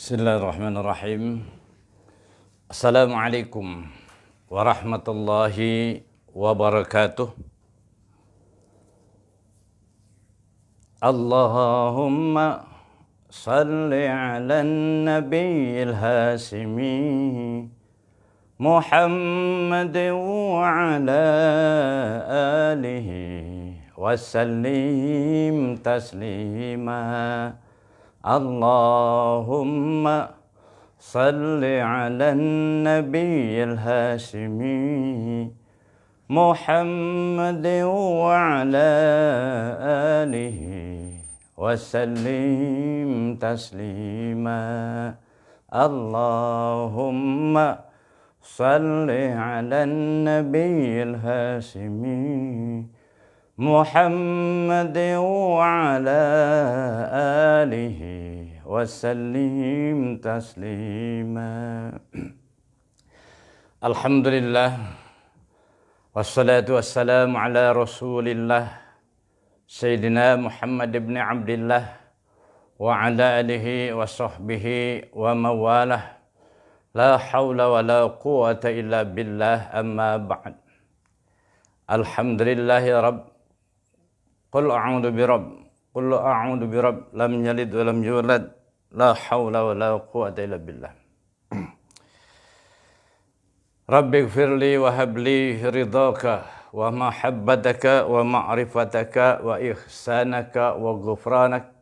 Bismillahirrahmanirrahim. Assalamualaikum warahmatullahi wabarakatuh. Allahumma salli ala nabiyil hasimi Muhammad wa ala alihi wa sallim taslima. Allahumma salli ala nabiyil hasimi Muhammad wa ala alihi wa sallim taslima. Allahumma salli ala nabiyil hasimi Muhammad wa ala alihi wa sallim taslima. Alhamdulillah wassalatu wassalamu ala Rasulillah Sayyidina Muhammad ibn Abdillah wa ala alihi wa sahbihi wa mawalah. La hawla wa la quwata illa billah, amma ba'd. Alhamdulillahi rabb. Qul a'udzu birabb lam yalid wa lam yulad la haula wa la quwwata illa billah. Rabbighfirli wa habli ridhaka wa mahabbataka wa ma'rifataka wa ihsanaka wa ghufranak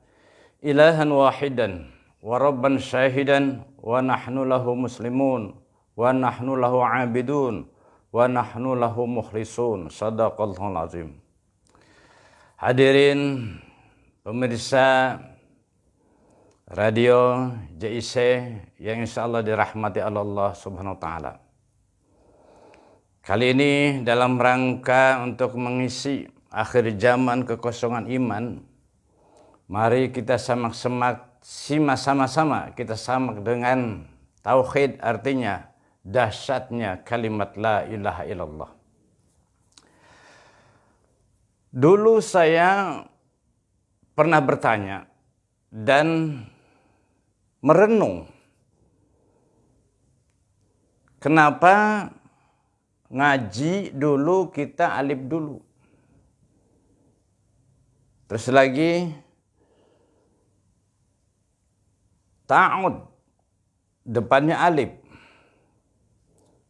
ilahan wahidan wa rabban syahidan wa nahnu lahu muslimun wa nahnu lahu abidun wa nahnu lahu mukhlisun. Shadaqallahul azim. Hadirin pemirsa radio JIC yang insyaallah dirahmati Allah Subhanahu wa taala. Kali ini dalam rangka untuk mengisi akhir zaman kekosongan iman, mari kita sama-sama kita samak dengan tauhid, artinya dahsyatnya kalimat la ilaha illallah. Dulu saya pernah bertanya dan merenung, kenapa ngaji dulu kita alif dulu, terus lagi ta'ud depannya alif,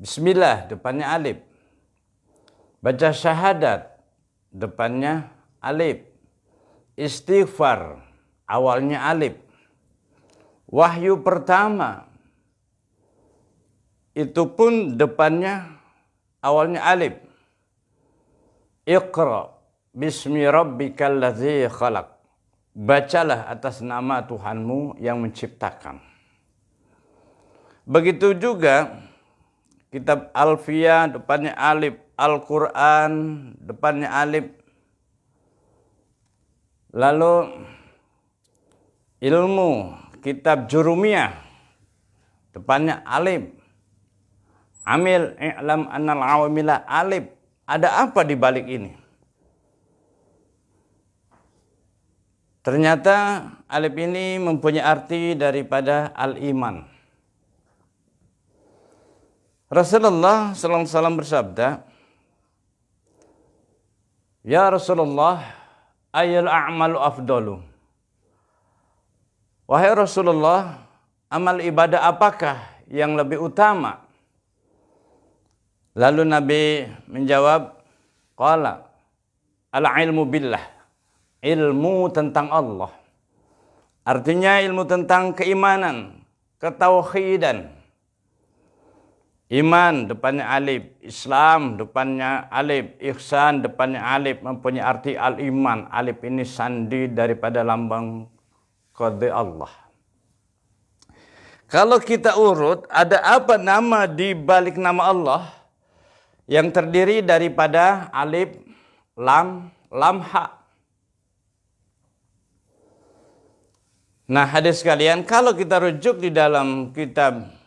bismillah depannya alif, baca syahadat depannya alif, istighfar awalnya alif, wahyu pertama itu pun depannya awalnya alif, Iqra bismi rabbikal ladzi khalaq, bacalah atas nama Tuhanmu yang menciptakan. Begitu juga kitab Alfiyah depannya alif, Al-Quran depannya alif, lalu ilmu kitab Jurumiyah depannya alif, Amil i'lam annal awamila alif. Ada apa di balik ini? Ternyata alif ini mempunyai arti daripada al-iman. Rasulullah sallallahu alaihi wasallam bersabda, ya Rasulullah, ayyul a'malu afdalu. Wahai Rasulullah, amal ibadah apakah yang lebih utama? Lalu Nabi menjawab, qala al-ilmu billah, ilmu tentang Allah. Artinya ilmu tentang keimanan, ketauhidan. Iman depannya alif, Islam depannya alif, ihsan depannya alif, mempunyai arti al-iman. Alif ini sandi daripada lambang qadi Allah. Kalau kita urut, ada apa nama di balik nama Allah yang terdiri daripada alif, lam, ha. Nah, hadis sekalian, kalau kita rujuk di dalam kitab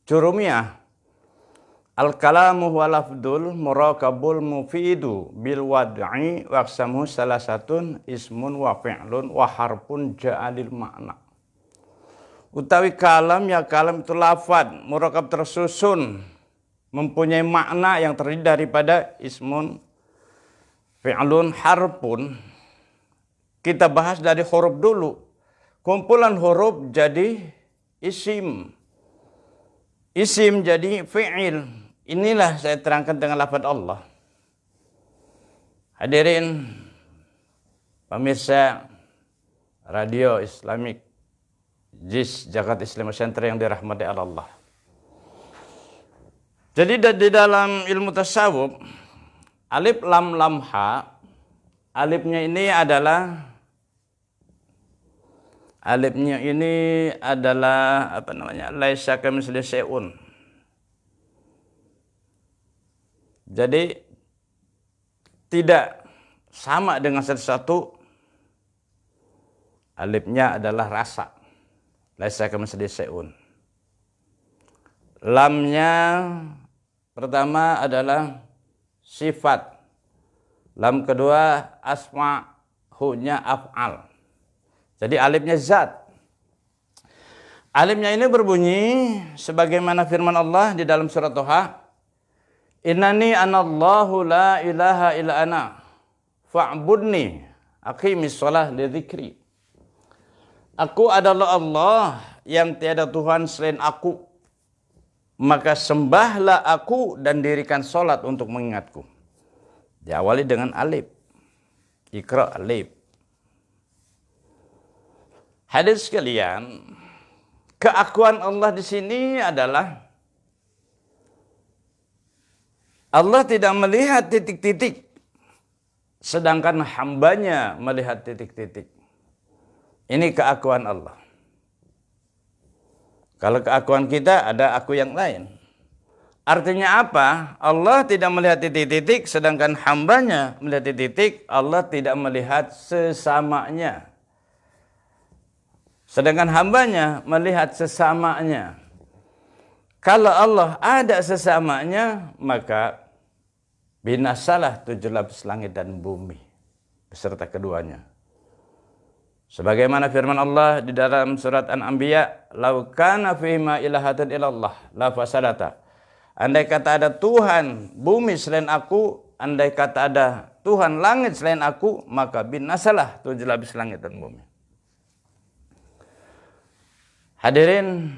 Jurumiyah, al-kalamu wal lafdul murakabul mufidu bil wad'i waqsamu salah satun ismun wa fi'lun wa harfun ja'alil makna. Utawi kalam, ya kalam itu lafad, murakab tersusun, mempunyai makna yang terdiri daripada ismun, fi'lun, harfun. Kita bahas dari huruf dulu. Kumpulan huruf jadi isim. Isim jadi fi'il. Inilah saya terangkan dengan lafaz Allah. Hadirin pemirsa radio Islamik JIS Jakarta Islamic Center yang dirahmati Allah. Jadi di dalam ilmu tasawuf, alif lam lam ha, alifnya ini adalah apa namanya? Laisa kamitslihi syai'un. Jadi tidak sama dengan sesuatu. Alifnya adalah rasa. Laisa kamitslihi syai'un. Lamnya pertama adalah sifat. Lam kedua asma, hu-nya af'al. Jadi alifnya zat. Alifnya ini berbunyi sebagaimana firman Allah di dalam surat Thaha, "Innani anallahu la ilaha illa ana fa'budni aqimis shalah li dzikri." Aku adalah Allah yang tiada Tuhan selain aku, maka sembahlah aku dan dirikan solat untuk mengingatku. Diawali dengan alif. Iqra alif. Hadirin sekalian, keakuan Allah di sini adalah Allah tidak melihat titik-titik, sedangkan hambanya melihat titik-titik. Ini keakuan Allah. Kalau keakuan kita ada aku yang lain. Artinya apa? Allah tidak melihat titik-titik, sedangkan hambanya melihat titik-titik. Allah tidak melihat sesamanya, sedangkan hambanya melihat sesamanya. Kalau Allah ada sesamanya, maka binasalah 7 lapis langit dan bumi beserta keduanya. Sebagaimana firman Allah di dalam surat An-Anbiya, "Lau kana fihima ilahatun illallah la fasadata." Andai kata ada Tuhan bumi selain aku, andai kata ada Tuhan langit selain aku, maka binasalah 7 lapis langit dan bumi. Hadirin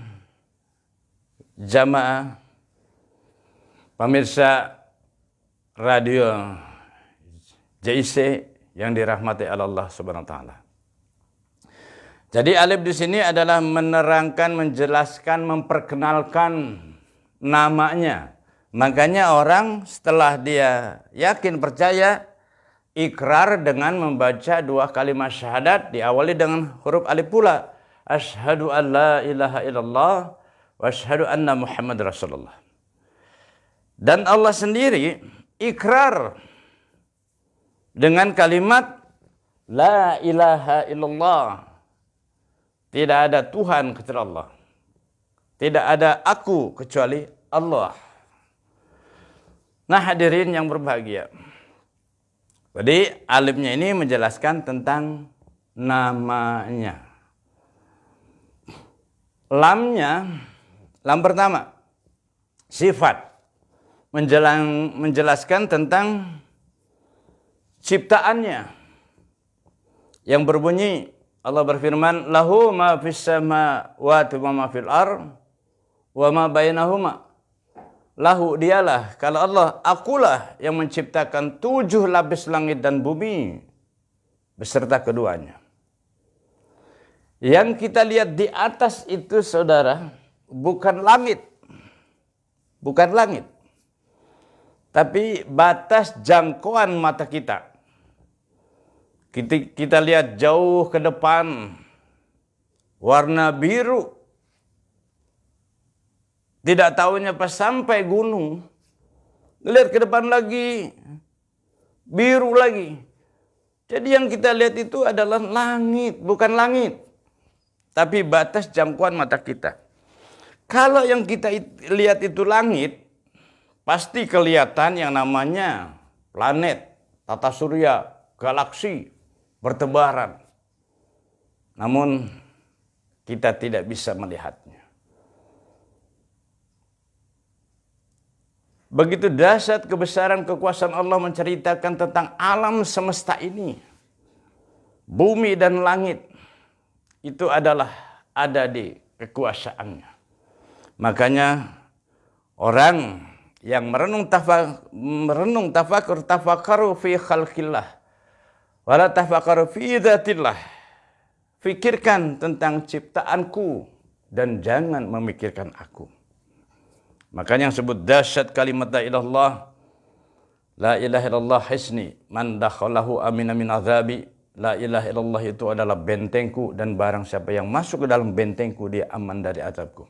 jamaah pemirsa radio JIC yang dirahmati Allah Subhanahu wa taala. Jadi alif di sini adalah menerangkan, menjelaskan, memperkenalkan namanya. Makanya orang setelah dia yakin percaya, ikrar dengan membaca 2 kalimat syahadat diawali dengan huruf alif pula. Asyhadu an la ilaha illallah wa asyhadu anna Muhammad Rasulullah. Dan Allah sendiri ikrar dengan kalimat la ilaha illallah. Tidak ada Tuhan kecuali Allah. Tidak ada aku kecuali Allah. Nah, hadirin yang berbahagia. Jadi alifnya ini menjelaskan tentang namanya. Lamnya, lam pertama, sifat. Menjelaskan tentang ciptaannya. Yang berbunyi, Allah berfirman, "Lahu ma fis samawati wa ma fil ardh wa ma bainahuma." Lahu, dialah, kalau Allah, akulah yang menciptakan 7 lapis langit dan bumi beserta keduanya. Yang kita lihat di atas itu, saudara, bukan langit. Bukan langit. Tapi batas jangkauan mata kita. Kita lihat jauh ke depan, warna biru. Tidak tahunya pas sampai gunung, lihat ke depan lagi, biru lagi. Jadi yang kita lihat itu adalah langit, bukan langit. Tapi batas jangkauan mata kita. Kalau yang kita lihat itu langit, pasti kelihatan yang namanya planet, tata surya, galaksi, bertebaran. Namun kita tidak bisa melihatnya. Begitu dahsyat kebesaran kekuasaan Allah menceritakan tentang alam semesta ini. Bumi dan langit itu adalah ada di kekuasaannya. Makanya orang yang tafakkaru fi khalqillah wala tafakkaru fi dzatillah. Fikirkan tentang ciptaanku dan jangan memikirkan aku. Makanya yang sebut dahsyat kalimat la ilallah, la ilaha illallah hisni man dakhalahu amina min azabi. La ilaha illallah itu adalah bentengku dan barang siapa yang masuk ke dalam bentengku dia aman dari azabku.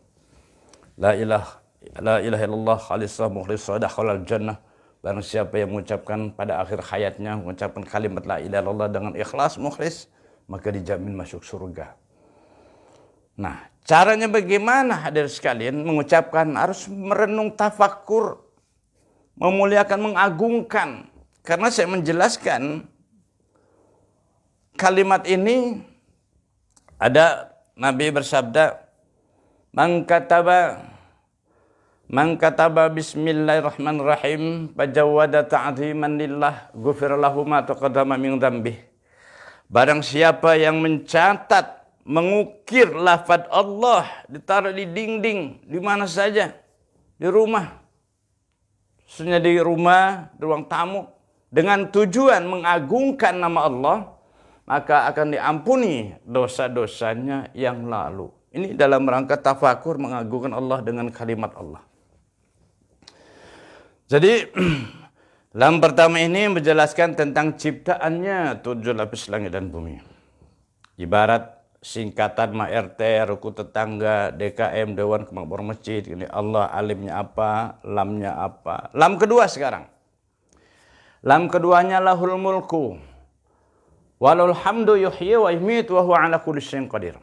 La ilaha illallah khalisah mukhlisah dakhalal jannah. Barang siapa yang mengucapkan pada akhir hayatnya mengucapkan kalimat la ilaha illallah dengan ikhlas mukhlis, maka dijamin masuk surga. Nah, caranya bagaimana hadir sekalian mengucapkan? Harus merenung tafakkur, memuliakan, mengagungkan. Karena saya menjelaskan kalimat ini ada Nabi bersabda, Man kataba bismillahirrahmanirrahim fajawwada ta'ziman lillah ghufira lahu ma taqaddama min dzambih. Barang siapa yang mencatat, mengukir lafaz Allah, ditaruh di dinding, di mana saja, di rumah, khususnya di rumah, di ruang tamu, dengan tujuan mengagungkan nama Allah, maka akan diampuni dosa-dosanya yang lalu. Ini dalam rangka tafakur mengagungkan Allah dengan kalimat Allah. Jadi, lam pertama ini menjelaskan tentang ciptaannya 7 lapis langit dan bumi. Ibarat singkatan MRT, ruku tetangga, DKM, Dewan Kemakmuran Masjid. Ini Allah alimnya apa, lamnya apa. Lam kedua sekarang. Lam keduanya lahul mulku. Walul hamdu yuhyi wa yumiit wa huwa ala kulli syai'in qadir.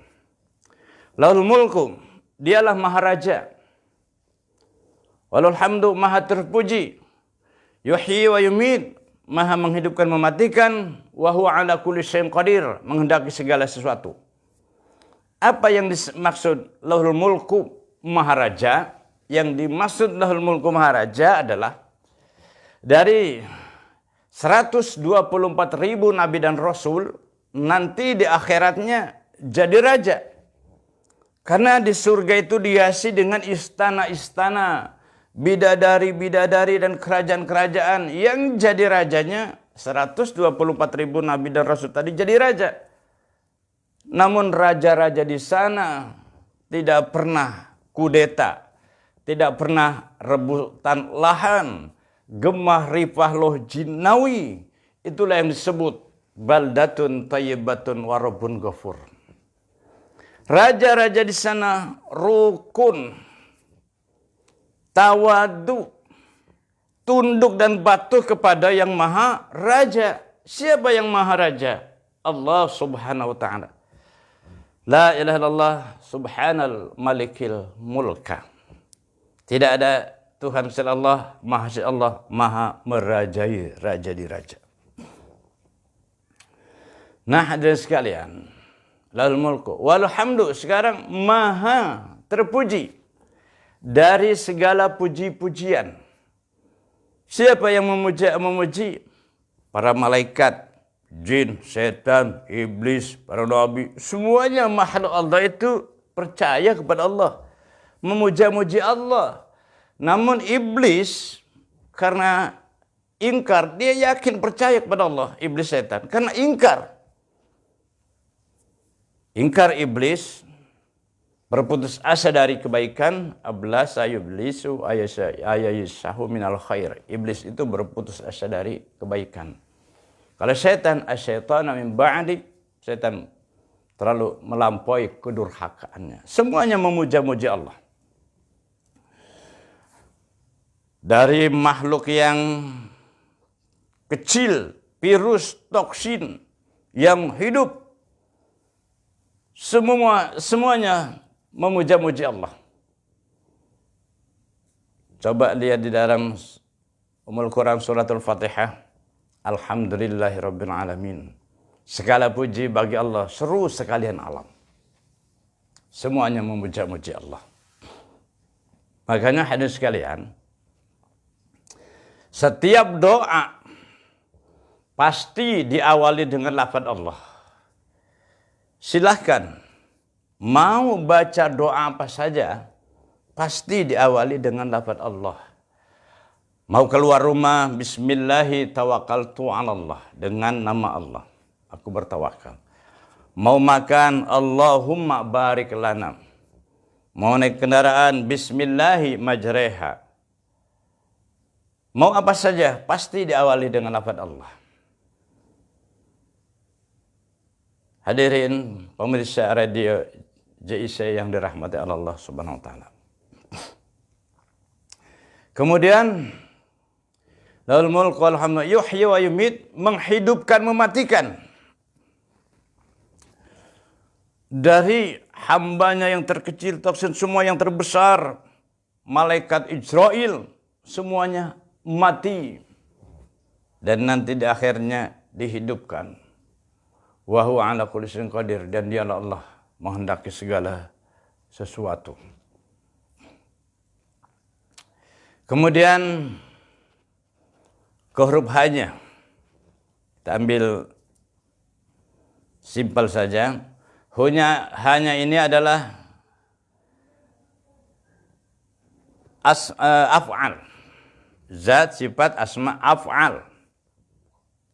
Lahul mulku, dialah maharaja. Walul hamdu, maha terpuji. Yuhyi wa yumiit, maha menghidupkan mematikan. Wa huwa ala kulli syai'in qadir, menghendaki segala sesuatu. Apa yang dimaksud lahul mulku maharaja? Yang dimaksud lahul mulku maharaja adalah dari 124.000 nabi dan rasul nanti di akhiratnya jadi raja. Karena di surga itu dihiasi dengan istana-istana, bidadari-bidadari dan kerajaan-kerajaan. Yang jadi rajanya 124.000 nabi dan rasul tadi jadi raja. Namun raja-raja di sana tidak pernah kudeta, tidak pernah rebutan lahan, gemah ripah loh jinawi. Itulah yang disebut baldatun tayyibatun warabun ghafur. Raja-raja di sana rukun, tawadu, tunduk dan patuh kepada yang maha raja. Siapa yang maha raja? Allah subhanahu wa ta'ala. La ilaha illallah subhanal malikil mulka. Tidak ada Tuhan selain Allah, maha selain Allah, maha merajai, raja di raja. Nah, hadirin sekalian, lahul mulku wal hamdu, sekarang maha terpuji dari segala puji-pujian. Siapa yang memuji? Para malaikat, jin, setan, iblis, para nabi, semuanya makhluk Allah itu percaya kepada Allah, memuja-muji Allah. Namun iblis karena ingkar, dia yakin percaya kepada Allah, iblis setan. Karena ingkar iblis, berputus asa dari kebaikan, ablasa yublisu ayayisahu minal khair. Iblis itu berputus asa dari kebaikan. Kalau setan, asyaitana min ba'di, setan terlalu melampaui kedurhakaannya. Semuanya memuja-muji Allah. Dari makhluk yang kecil, virus, toksin, yang hidup, semuanya memuja-muji Allah. Coba lihat di dalam Ummul Quran suratul Fatihah. Alhamdulillahirabbil alamin. Segala puji bagi Allah, seru sekalian alam. Semuanya memuja-muji Allah. Makanya hadis sekalian, setiap doa pasti diawali dengan lafaz Allah. Silahkan mau baca doa apa saja, pasti diawali dengan lafaz Allah. Mau keluar rumah, bismillahi tawakkaltu 'alallah, dengan nama Allah aku bertawakal. Mau makan, Allahumma barik lana. Mau naik kendaraan, bismillahi majreha. Mau apa saja, pasti diawali dengan lafaz Allah. Hadirin pemirsa radio JIC yang dirahmati Allah Subhanahu wa taala. Kemudian lahul mulku wal hamdu yuhyi wa yumit, menghidupkan mematikan. Dari hambanya yang terkecil, tafsir semua yang terbesar, malaikat Israel, semuanya mati. Dan nanti di akhirnya dihidupkan. Wa huwa ala kulli syai'in qadir, dan dialah Allah menghendaki segala sesuatu. Kemudian ke huruf H-nya. Kita ambil simpel saja. Hanya ini adalah af'al. Zat, sifat, asma, af'al.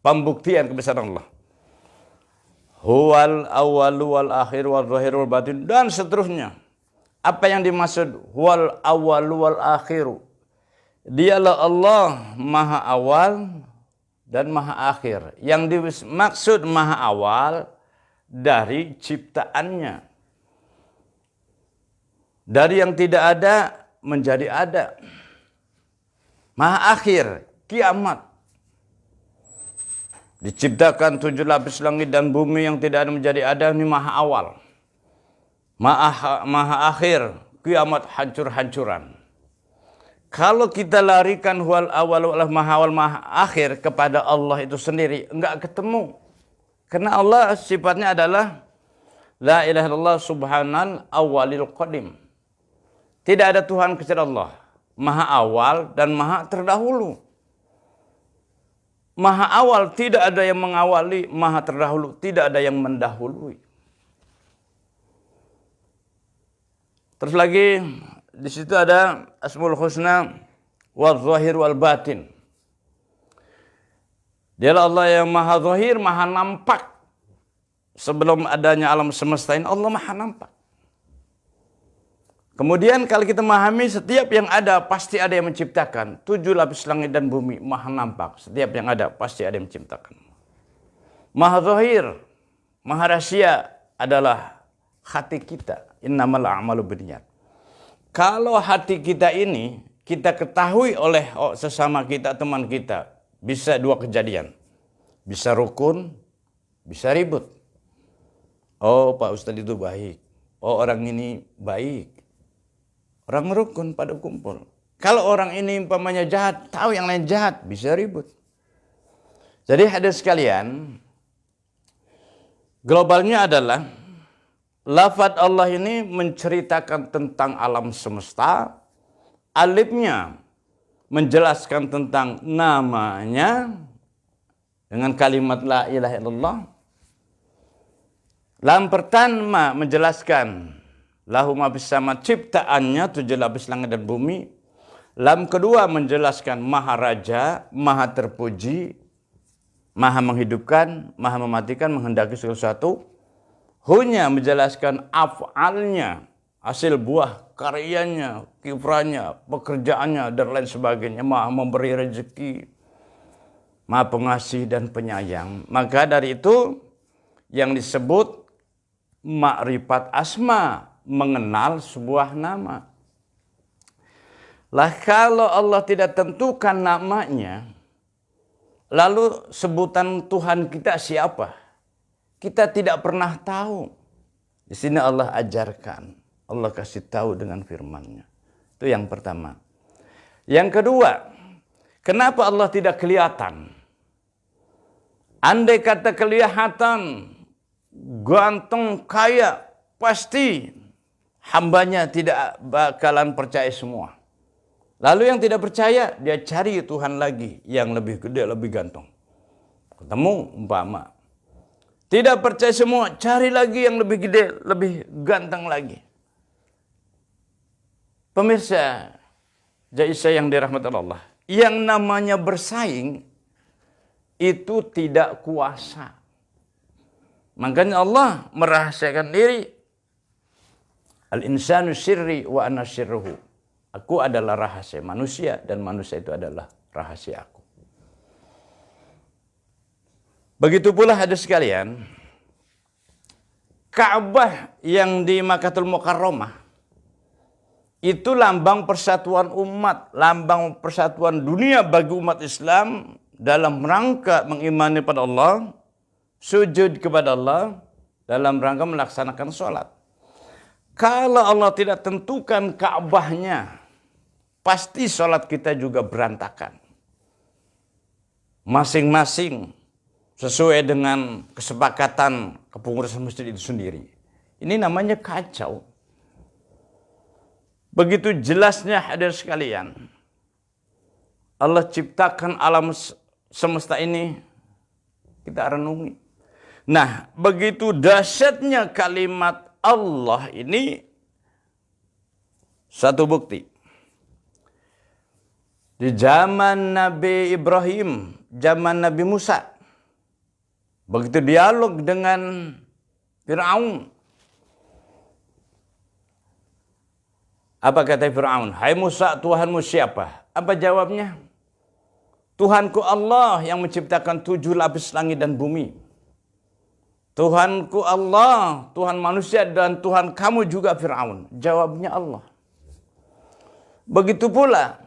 Pembuktian kebesaran Allah. Huwal awwalu wal akhir wal zahir wal batin, dan seterusnya. Apa yang dimaksud huwal awwalu wal akhiru? Dialah Allah maha awal dan maha akhir. Yang dimaksud maha awal dari ciptaannya. Dari yang tidak ada menjadi ada. Maha akhir, kiamat. Diciptakan 7 lapis langit dan bumi yang tidak ada menjadi ada, ini maha awal. Maha akhir, kiamat hancur-hancuran. Kalau kita larikan huwal awal wal maha awal maha akhir kepada Allah itu sendiri, enggak ketemu. Karena Allah sifatnya adalah la ilaha illallah subhanal awwalil qadim. Tidak ada Tuhan kecuali Allah. Maha awal dan maha terdahulu. Maha awal tidak ada yang mengawali, maha terdahulu tidak ada yang mendahului. Terus lagi di situ ada Asmaul Husna wal zahir wal batin. Dialah Allah yang maha zahir, maha nampak. Sebelum adanya alam semesta ini, Allah maha nampak. Kemudian kalau kita memahami setiap yang ada, pasti ada yang menciptakan. 7 lapis langit dan bumi, maha nampak. Setiap yang ada, pasti ada yang menciptakan. Maha zahir, maha rahasia adalah hati kita. Innamal a'malu binniyat. Kalau hati kita ini, kita ketahui oleh sesama kita, teman kita, bisa 2 kejadian. Bisa rukun, bisa ribut. Oh, Pak Ustadz itu baik. Oh, orang ini baik. Orang rukun pada kumpul. Kalau orang ini umpamanya jahat, tahu yang lain jahat, bisa ribut. Jadi hadis sekalian, globalnya adalah lafaz Allah ini menceritakan tentang alam semesta, alifnya menjelaskan tentang namanya dengan kalimat la ilaha illallah. Lam pertama menjelaskan lahu ma fis sama, ciptaannya 7 lapis langit dan bumi. Lam kedua menjelaskan maha raja, maha terpuji, maha menghidupkan, maha mematikan, menghendaki segala sesuatu. Hunya menjelaskan af'alnya, hasil buah karyanya, kifranya, pekerjaannya, dan lain sebagainya. Maha memberi rezeki, maha pengasih dan penyayang. Maka dari itu yang disebut ma'rifat asma, mengenal sebuah nama. Lah kalau Allah tidak tentukan namanya, lalu sebutan Tuhan kita siapa? Kita tidak pernah tahu. Di sini Allah ajarkan. Allah kasih tahu dengan firman-Nya. Itu yang pertama. Yang kedua, kenapa Allah tidak kelihatan? Andai kata kelihatan, ganteng, kaya, pasti hambanya tidak bakalan percaya semua. Lalu yang tidak percaya, dia cari Tuhan lagi yang lebih gede, lebih ganteng. Ketemu umpama. Tidak percaya semua, cari lagi yang lebih gede, lebih ganteng lagi. Pemirsa, Jaisa yang dirahmati Allah, yang namanya bersaing itu tidak kuasa. Makanya Allah merahasiakan diri. Al-insanu sirri wa ana sirruhu. Aku adalah rahasia manusia dan manusia itu adalah rahasia aku. Begitu pula hadis sekalian, Ka'bah yang di Makkahul Mukarramah itu lambang persatuan umat, lambang persatuan dunia bagi umat Islam dalam rangka mengimani pada Allah, sujud kepada Allah, dalam rangka melaksanakan sholat. Kalau Allah tidak tentukan Ka'bahnya, pasti sholat kita juga berantakan. Masing-masing sesuai dengan kesepakatan kepengurusan masjid itu sendiri. Ini namanya kacau. Begitu jelasnya hadir sekalian. Allah ciptakan alam semesta ini, kita renungi. Nah, begitu dahsyatnya kalimat Allah ini, satu bukti. Di zaman Nabi Ibrahim, zaman Nabi Musa, begitu dialog dengan Fir'aun. Apa kata Fir'aun? Hai Musa, Tuhanmu siapa? Apa jawabnya? Tuhanku Allah yang menciptakan 7 lapis langit dan bumi. Tuhanku Allah, Tuhan manusia dan Tuhan kamu juga Fir'aun. Jawabnya Allah. Begitu pula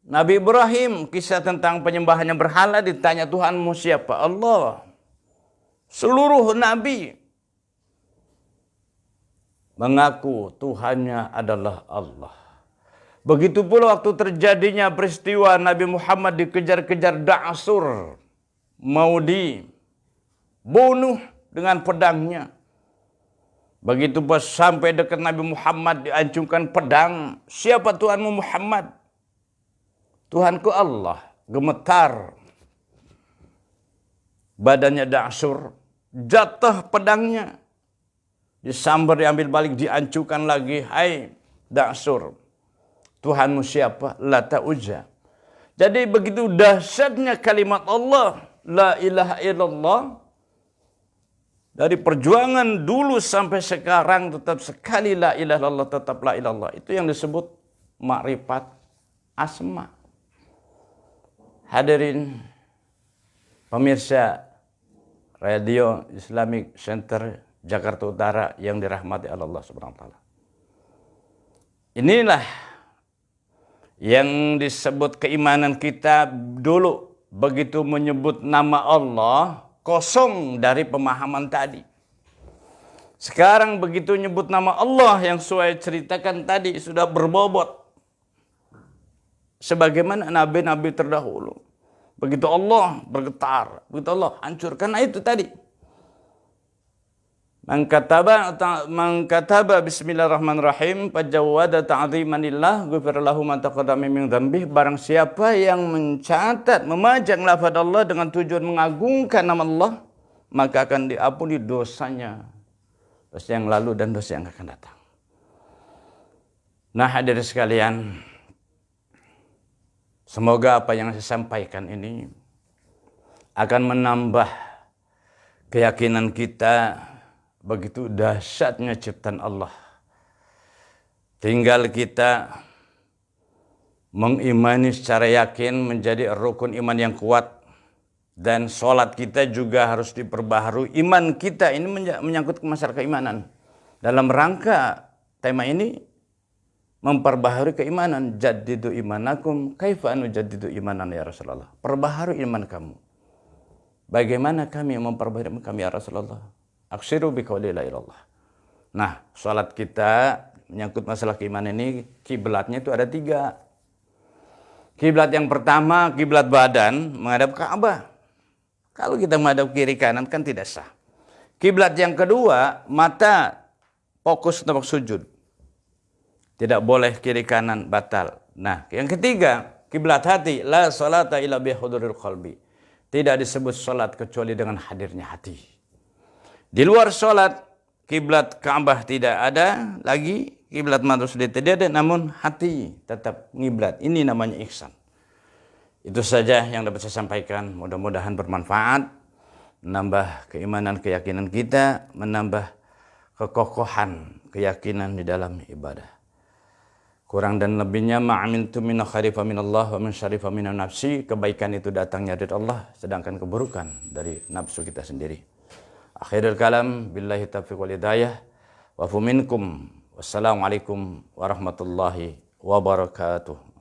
Nabi Ibrahim, kisah tentang penyembahannya berhala, ditanya Tuhanmu siapa? Allah. Seluruh Nabi mengaku Tuhannya adalah Allah. Begitu pula waktu terjadinya peristiwa Nabi Muhammad dikejar-kejar Da'sur, mau dibunuh dengan pedangnya. Begitu pas sampai dekat Nabi Muhammad diancungkan pedang. Siapa Tuhanmu Muhammad? Tuhanku Allah. Gemetar badannya Da'sur, jatuh pedangnya, disambar, diambil balik, diancungkan lagi. Hai Da'sur, Tuhanmu siapa? Lata Uzza. Jadi begitu dahsyatnya kalimat Allah, la ilaha illallah. Dari perjuangan dulu sampai sekarang tetap sekali la ilaha illallah, tetap la ilaha illallah. Itu yang disebut makrifat asma. Hadirin pemirsa Radio Islamic Center Jakarta Utara yang dirahmati Allah Subhanahu wa taala. Inilah yang disebut keimanan kita dulu, begitu menyebut nama Allah kosong dari pemahaman tadi. Sekarang begitu nyebut nama Allah yang saya ceritakan tadi sudah berbobot. Sebagaimana nabi-nabi terdahulu. Begitu Allah bergetar, begitu Allah hancur. Karena itu tadi. Man kataba bismillahirrahmanirrahim fajawwada ta'zimanillah ghufira lahu ma taqaddama min dzambih. Barang siapa yang mencatat, memajang lafaz Allah dengan tujuan mengagungkan nama Allah, maka akan diampuni dosanya, dosa yang lalu dan dosa yang akan datang. Nah, hadirin sekalian, semoga apa yang saya sampaikan ini akan menambah keyakinan kita begitu dahsyatnya ciptaan Allah. Tinggal kita mengimani secara yakin menjadi rukun iman yang kuat. Dan sholat kita juga harus diperbaharui. Iman kita ini menyangkut ke masalah keimanan. Dalam rangka tema ini, memperbaharui keimanan. Jadidu imanakum kaifa nujaddidu imanan ya Rasulullah. Perbaharui iman kamu. Bagaimana kami memperbaharui kami ya Rasulullah? Aksiru biqauli la ilallah. Nah, salat kita menyangkut masalah keimanan ini, kiblatnya itu ada 3. Kiblat yang pertama, kiblat badan menghadap Ka'bah. Kalau kita menghadap kiri kanan kan tidak sah. Kiblat yang kedua, mata fokus tempat sujud. Tidak boleh kiri kanan, batal. Nah, yang ketiga, kiblat hati, la salata illa bi huduril qalbi. Tidak disebut salat kecuali dengan hadirnya hati. Di luar salat, kiblat Ka'bah tidak ada lagi, kiblat Madinah sudah tidak ada, namun hati tetap ngiblat. Ini namanya ihsan. Itu saja yang dapat saya sampaikan. Mudah-mudahan bermanfaat, menambah keimanan keyakinan kita, menambah kekokohan keyakinan di dalam ibadah. Kurang dan lebihnya ma'amintu min khairi fa minallah wa min syarri fa minan nafsi. Kebaikan itu datangnya dari Allah, sedangkan keburukan dari nafsu kita sendiri. Akhirul kalam, billahi taufiq wal hidayah. Wa fu minkum. Wassalamualaikum warahmatullahi wabarakatuh.